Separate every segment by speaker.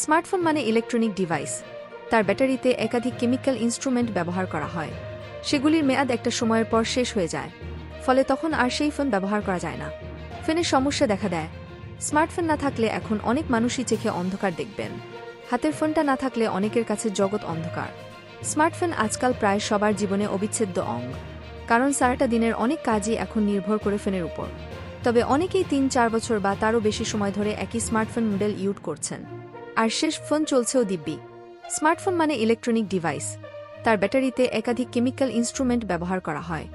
Speaker 1: Smartphone মানে electronic device. তার ব্যাটারিতে একাধিক কেমিক্যাল ইনস্ট্রুমেন্ট ব্যবহার করা হয়। সেগুলির মেয়াদ একটা সময়ের পর শেষ হয়ে যায়, ফলে তখন আর সেই ফোন ব্যবহার করা যায় না। ফোনের সমস্যা দেখা দেয়। স্মার্টফোন না থাকলে এখন অনেক মানুষই চোখে অন্ধকার দেখবেন। হাতের ফোনটা না থাকলে অনেকের কাছে জগৎ অন্ধকার। স্মার্টফোন আজকাল প্রায় সবার জীবনে অবিচ্ছেদ্য অঙ্গ, কারণ সারাটা দিনের অনেক কাজই এখন নির্ভর করে ফোনের উপর। তবে অনেকেই ৩-৪ বছর বা তারও বেশি সময় ধরে একই স্মার্টফোন মডেল ইউজ করছেন, আর শেষ ফোন চলছেও দিব্যি। স্মার্টফোন মানে ইলেকট্রনিক ডিভাইস। তার ব্যাটারিতে একাধিক কেমিক্যাল ইনস্ট্রুমেন্ট ব্যবহার করা হয়।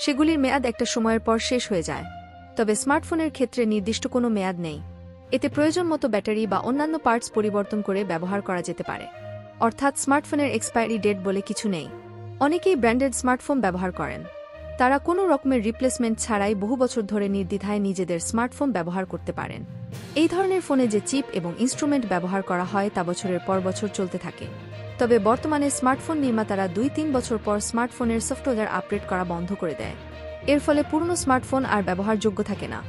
Speaker 1: সেগুলির মেয়াদ একটা সময়ের পর শেষ হয়ে যায়। তবে স্মার্টফোনের ক্ষেত্রে নির্দিষ্ট কোনো মেয়াদ নেই। এতে প্রয়োজন মতো ব্যাটারি বা অন্যান্য পার্টস পরিবর্তন করে ব্যবহার করা যেতে পারে। অর্থাৎ স্মার্টফোনের এক্সপায়ারি ডেট বলে কিছু নেই। অনেকেই ব্র্যান্ডেড স্মার্টফোন ব্যবহার করেন। তারা কোনো রকমের রিপ্লেসমেন্ট ছাড়াই বহু বছর ধরে নির্দ্বিধায় নিজেদের স্মার্টফোন ব্যবহার করতে পারেন। এই ধরনের ফোনে যে চিপ এবং ইনস্ট্রুমেন্ট ব্যবহার করা হয় তা বছরের পর বছর চলতে থাকে। তবে বর্তমানে স্মার্টফোন নির্মাতারা ২-৩ বছর পর স্মার্টফোনের সফটওয়্যার আপডেট করা বন্ধ করে দেয়। এর ফলে পুরনো স্মার্টফোন আর ব্যবহারযোগ্য থাকে না।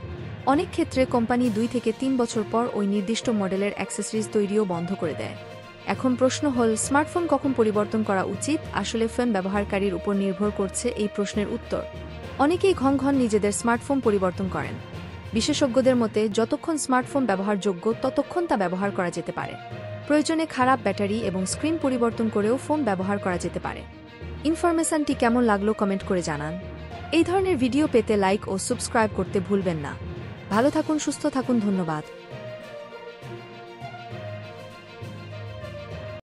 Speaker 1: অনেক ক্ষেত্রে কোম্পানি ২-৩ বছর পর ওই নির্দিষ্ট মডেলের অ্যাক্সেসরিজ তৈরিও বন্ধ করে দেয়। এখন প্রশ্ন হল, স্মার্টফোন কখন পরিবর্তন করা উচিত? আসলে ফোন ব্যবহারকারীর উপর নির্ভর করছে এই প্রশ্নের উত্তর। অনেকেই ঘন ঘন নিজেদের স্মার্টফোন পরিবর্তন করেন। বিশেষজ্ঞদের মতে, যতক্ষণ স্মার্টফোন ব্যবহারযোগ্য ততক্ষণ তা ব্যবহার করা যেতে পারে। প্রয়োজনে খারাপ ব্যাটারি এবং স্ক্রিন পরিবর্তন করেও ফোন ব্যবহার করা যেতে পারে। ইনফরমেশনটি কেমন লাগলো কমেন্ট করে জানান। এই ধরনের ভিডিও পেতে লাইক ও সাবস্ক্রাইব করতে ভুলবেন না। ভালো থাকুন, সুস্থ থাকুন, ধন্যবাদ।